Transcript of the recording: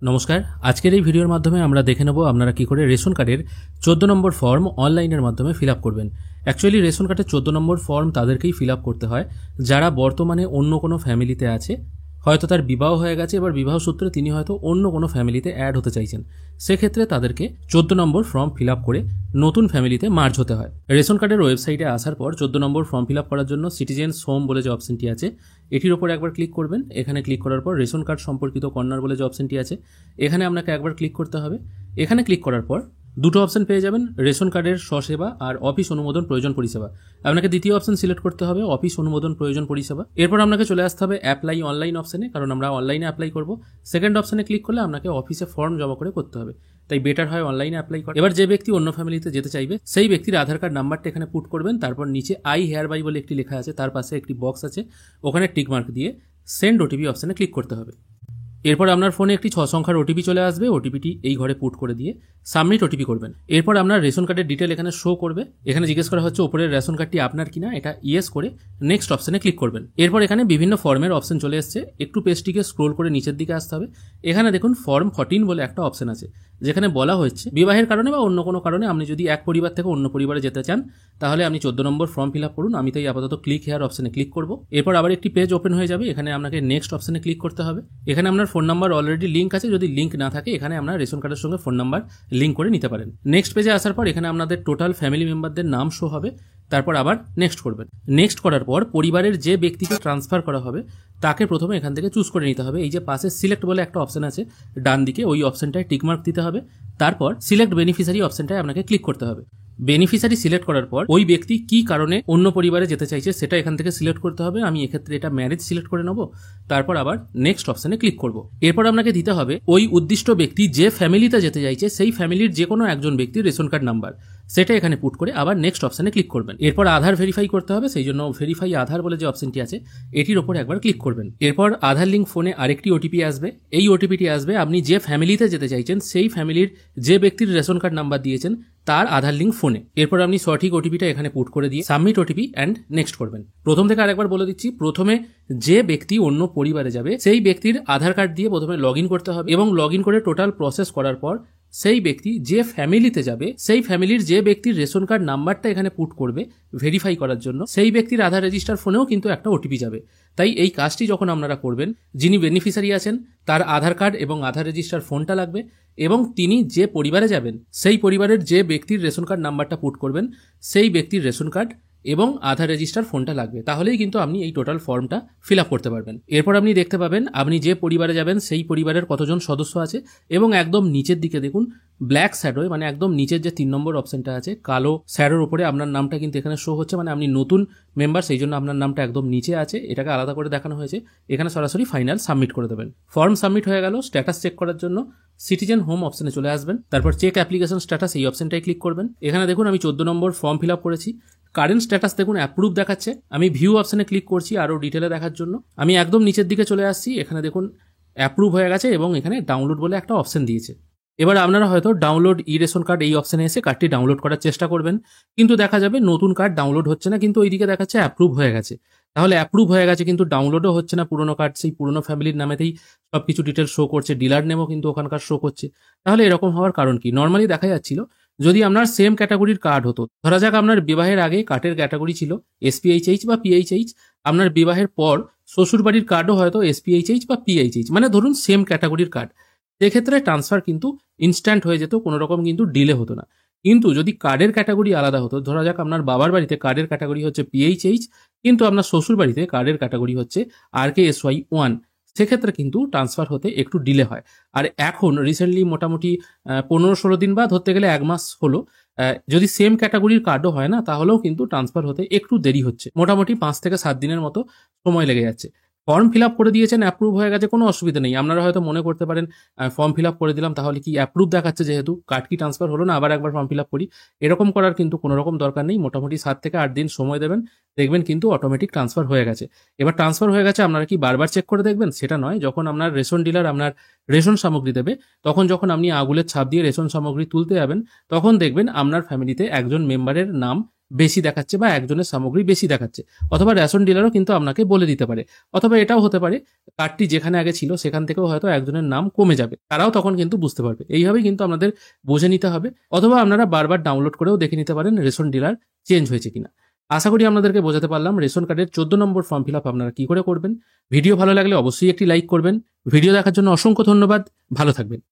নমস্কার। আজকের এই ভিডিওর মাধ্যমে আমরা দেখে নেব আপনারা কি করে রেশন কার্ডের 14 নম্বর ফর্ম অনলাইনের মাধ্যমে ফিল আপ করবেন। অ্যাকচুয়ালি রেশন কার্ডের 14 নম্বর ফর্ম তাদেরকেই ফিল আপ করতে হয় যারা বর্তমানে অন্য কোনো ফ্যামিলিতে আছে, হয়তো তার বিবাহ হয়ে গেছে, এবার বিবাহ সূত্রে তিনি হয়তো অন্য কোনো ফ্যামিলিতে অ্যাড হতে চাইছেন। সেক্ষেত্রে তাদেরকে 14 নম্বর ফর্ম ফিল আপ করে নতুন ফ্যামিলিতে মার্জ হতে হয়। রেশন কার্ডের ওয়েবসাইটে আসার পর 14 নম্বর ফর্ম ফিল আপ করার জন্য সিটিজেন্স হোম বলে যে অপশনটি আছে এটির ওপর একবার ক্লিক করবেন। এখানে ক্লিক করার পর রেশন কার্ড সম্পর্কিত কর্নার বলে যে অপশনটি আছে এখানে আপনাকে একবার ক্লিক করতে হবে। এখানে ক্লিক করার পর দুটো অপশন পেয়ে যাবেন, রেশন কার্ডের স্বসেবা আর অফিস অনুমোদন প্রয়োজন পরিষেবা। আপনাকে দ্বিতীয় অপশন সিলেক্ট করতে হবে, অফিস অনুমোদন প্রয়োজন পরিষেবা। এরপর আপনাকে চলে আসতে হবে অ্যাপ্লাই অনলাইন অপশনে, কারণ আমরা অনলাইনে অ্যাপ্লাই করব। সেকেন্ড অপশনে ক্লিক করলে আপনাকে অফিসে ফর্ম জমা করে করতে হবে, তাই বেটার হয় অনলাইনে অ্যাপ্লাই করা। এবার যে ব্যক্তি অন্য ফ্যামিলিতে যেতে চাইবে সেই ব্যক্তির আধার কার্ড নাম্বারটা এখানে পুট করবেন। তারপর নিচে আই হেয়ার বাই বলে একটি লেখা আছে, তার পাশে একটি বক্স আছে, ওখানে টিক মার্ক দিয়ে সেন্ড ওটিপি অপশনে ক্লিক করতে হবে। এরপর আপনার ফোনে একটি 6 সংখ্যার ওটিপি চলে আসবে, ওটিপিটি এই ঘরে পুট করে দিয়ে সাবমিট ওটিপি করবেন। এরপর আপনার রেশন কার্ডের ডিটেল এখানে শো করবে। এখানে জিজ্ঞেস করা হচ্ছে ওপরের রেশন কার্ডটি আপনার কিনা, এটা ইয়েস করে নেক্সট অপশনে ক্লিক করবেন। এরপর এখানে বিভিন্ন ফর্মের অপশন চলে এসছে, একটু পেজটিকে স্ক্রোল করে নিচের দিকে আসতে হবে। এখানে দেখুন ফর্ম 14 বলে একটা অপশন আছে, যেখানে বলা হচ্ছে বিবাহের কারণে বা অন্য কোনো কারণে আপনি যদি এক পরিবার থেকে অন্য পরিবারে যেতে চান তাহলে আপনি 14 নম্বর ফর্ম ফিল আপ করুন। আমি তাই আপাতত ক্লিক হেয়ার অপশনে ক্লিক করব। এরপর আবার একটি পেজ ওপেন হয়ে যাবে, এখানে আপনাকে নেক্সট অপশনে ক্লিক করতে হবে। এখানে আপনার ফোন নাম্বার অলরেডি লিঙ্ক আছে, যদি লিঙ্ক না থাকে এখানে আপনার রেশন কার্ডের সঙ্গে ফোন নাম্বার লিঙ্ক করে নিতে পারেন। নেক্সট পেজে আসার পর এখানে আপনাদের টোটাল ফ্যামিলি মেম্বারদের নাম শো হবে, তারপর আবার নেক্সট করবেন। নেক্সট করার পর পরিবারের যে ব্যক্তিকে ট্রান্সফার করা হবে তাকে প্রথমে এখান থেকে চুজ করে নিতে হবে। এই যে পাশে সিলেক্ট বলে একটা অপশন আছে ডান দিকে, ওই অপশনটায় টিকমার্ক দিতে হবে। তারপর সিলেক্ট বেনিফিশিয়ারি অপশনটায় আপনাকে ক্লিক করতে হবে। বেনিফিশিয়ারি সিলেক্ট করার পর ওই ব্যক্তি কি কারণে অন্য পরিবারে যেতে চাইছে সেটা এখান থেকে সিলেক্ট করতে হবে। আমি এক্ষেত্রে এটা ম্যারেজ সিলেক্ট করে নেব, তারপর আবার নেক্সট অপশনে ক্লিক করব। এরপর আপনাকে দিতে হবে ওই উদ্দিষ্ট ব্যক্তি যে ফ্যামিলিতে যেতে চাইছে সেই ফ্যামিলির যে কোনো একজন ব্যক্তির রেশন কার্ড নাম্বার, সেটা এখানে পুট করে আবার নেক্সট অপশনে ক্লিক করবেন। এরপর আধার ভেরিফাই করতে হবে, সেই জন্য ভেরিফাই আধার বলে যে অপশনটি আছে এটির ওপর একবার ক্লিক করবেন। এরপর আধার লিঙ্ক ফোনে আরেকটি ওটিপি আসবে, এই ওটিপিটি আসবে আপনি যে ফ্যামিলিতে যেতে চাইছেন সেই ফ্যামিলির যে ব্যক্তির রেশন কার্ড নাম্বার দিয়েছেন তার আধার লিঙ্ক ফোনে। এরপর আপনি সঠিক ওটিপিটা এখানে পুট করে দিয়ে সাবমিট ওটিপি অ্যান্ড নেক্সট করবেন। প্রথম থেকে আরেকবার বলে দিচ্ছি, প্রথমে যে ব্যক্তি অন্য পরিবারে যাবে সেই ব্যক্তির আধার কার্ড দিয়ে প্রথমে লগ ইন করতে হবে এবং লগ ইন করে টোটাল প্রসেস করার পর সেই ব্যক্তি যে ফ্যামিলিতে যাবে সেই ফ্যামিলির যে ব্যক্তির রেশন কার্ড নাম্বারটা এখানে পুট করবে ভেরিফাই করার জন্য, সেই ব্যক্তির আধার রেজিস্টার ফোনেও কিন্তু একটা ওটিপি যাবে। তাই এই কাজটি যখন আপনারা করবেন, যিনি বেনিফিশিয়ারি আছেন তার আধার কার্ড এবং আধার রেজিস্টার ফোনটা লাগবে এবং তিনি যে পরিবারে যাবেন সেই পরিবারের যে ব্যক্তির রেশন কার্ড নাম্বারটা পুট করবেন সেই ব্যক্তির রেশন কার্ড এবং আধার রেজিস্টার ফোনটা লাগবে, তাহলেই কিন্তু আপনি এই টোটাল ফর্মটা ফিল আপ করতে পারবেন। এরপর আপনি দেখতে পাবেন আপনি যে পরিবারে যাবেন সেই পরিবারের কতজন সদস্য আছে এবং একদম নিচের দিকে দেখুন ব্ল্যাক শ্যাডোয়, মানে একদম নিচের যে 3 নম্বর অপশনটা আছে কালো শ্যাডোর উপরে আপনার নামটা কিন্তু এখানে শো হচ্ছে, মানে আপনি নতুন মেম্বার সেই জন্য আপনার নামটা একদম নিচে আছে, এটাকে আলাদা করে দেখানো হয়েছে। এখানে সরাসরি ফাইনাল সাবমিট করে দেবেন। ফর্ম সাবমিট হয়ে গেল। স্ট্যাটাস চেক করার জন্য সিটিজেন হোম অপশনে চলে আসবেন, তারপর চেক অ্যাপ্লিকেশন স্ট্যাটাস এই অপশনটায় ক্লিক করবেন। এখানে দেখুন আমি 14 নম্বর ফর্ম ফিল আপ করেছি, কারেন্ট স্ট্যাটাস দেখুন অ্যাপ্রুভ দেখাচ্ছে। আমি ভিউ অপশনে ক্লিক করছি আরও ডিটেলে দেখার জন্য। আমি একদম নিচের দিকে চলে আসছি, এখানে দেখুন অ্যাপ্রুভ হয়ে গেছে এবং এখানে ডাউনলোড বলে একটা অপশন দিয়েছে। এবার আপনারা হয়তো ডাউনলোড ই রেশন কার্ড এই অপশনে এসে কার্ডটি ডাউনলোড করার চেষ্টা করবেন, কিন্তু দেখা যাবে নতুন কার্ড ডাউনলোড হচ্ছে না, কিন্তু ওইদিকে দেখাচ্ছে অ্যাপ্রুভ হয়ে গেছে। তাহলে অ্যাপ্রুভ হয়ে গেছে কিন্তু ডাউনলোডও হচ্ছে না, পুরোনো কার্ড সেই পুরোনো ফ্যামিলির নামেতেই সব কিছু ডিটেল শো করছে, ডিলার নেমও কিন্তু ওখানকার শো করছে। তাহলে এরকম হওয়ার কারণ কি? নর্মালি দেখা যাচ্ছিল যদি আপনার সেম ক্যাটাগরির কার্ড হতো, ধরা যাক আপনার বিবাহের আগে কার্ডের ক্যাটাগরি ছিল এসপিএইচএইচ বা পিএইচএইচ, আপনার বিবাহের পর শ্বশুরবাড়ির কার্ডও হয়তো এসপিএইচএইচ বা পিএইচএইচ, মানে ধরুন সেম ক্যাটাগরির কার্ড, সেক্ষেত্রে ট্রান্সফার কিন্তু ইনস্ট্যান্ট হয়ে যেত, কোনো রকম কিন্তু ডিলে হতো না। কিন্তু যদি কার্ডের ক্যাটাগরি আলাদা হতো, ধরা যাক আপনার বাবার বাড়িতে কার্ডের ক্যাটাগরি হচ্ছে পিএইচএইচ কিন্তু আপনার শ্বশুর বাড়িতে কার্ডের ক্যাটাগরি হচ্ছে RKSY1, সেক্ষেত্রে কিন্তু ট্রান্সফার হতে একটু ডিলে হয়। আর এখন রিসেন্টলি মোটামুটি 15-16 দিন বা ধরতে গেলে 1 মাস হলো, যদি সেম ক্যাটাগরির কার্ডও হয় না তাহলেও কিন্তু ট্রান্সফার হতে একটু দেরি হচ্ছে, মোটামুটি 5 থেকে 7 দিনের মতো সময় লেগে যাচ্ছে। ফর্ম ফিল আপ করে দিয়েছেন, অ্যাপ্রুভ হয়ে গেছে, কোনো অসুবিধা নেই। আপনারা হয়তো মনে করতে পারেন ফর্ম ফিল আপ করে দিলাম তাহলে কি অ্যাপ্রুভ দেখাচ্ছে, যেহেতু কার্ড কি ট্রান্সফার হলো না, আবার একবার ফর্ম ফিল আপ করি। এরকম করার কিন্তু কোনো রকম দরকার নেই, মোটামুটি 7 থেকে 8 দিন সময় দেবেন, দেখবেন কিন্তু অটোমেটিক ট্রান্সফার হয়ে গেছে। এবার ট্রান্সফার হয়ে গেছে আপনারা কি বারবার চেক করে দেখবেন? সেটা নয়, যখন আপনার রেশন ডিলার আপনার রেশন সামগ্রী দেবে তখন যখন আপনি আঙুলের ছাপ দিয়ে রেশন সামগ্রী তুলতে যাবেন তখন দেখবেন আপনার ফ্যামিলিতে একজন মেম্বারের নাম বেশি দেখাচ্ছে বা একজনের সামগ্রী বেশি দেখাচ্ছে, অথবা রেশন ডিলারও কিন্তু আপনাকে বলে দিতে পারে। অথবা এটাও হতে পারে কার্ডটি যেখানে আগে ছিল সেখান থেকেও হয়তো একজনের নাম কমে যাবে, তারাও তখন কিন্তু বুঝতে পারবে। এইভাবেই কিন্তু আপনাদের বুঝে নিতে হবে, অথবা আপনারা বারবার ডাউনলোড করেও দেখে নিতে পারেন রেশন ডিলার চেঞ্জ হয়েছে কিনা। আশা করি আপনাদেরকে বোঝাতে পারলাম রেশন কার্ডের 14 নম্বর ফর্ম ফিল আপ আপনারা কি করে করবেন। ভিডিও ভালো লাগলে অবশ্যই একটি লাইক করবেন। ভিডিও দেখার জন্য অসংখ্য ধন্যবাদ। ভালো থাকবেন।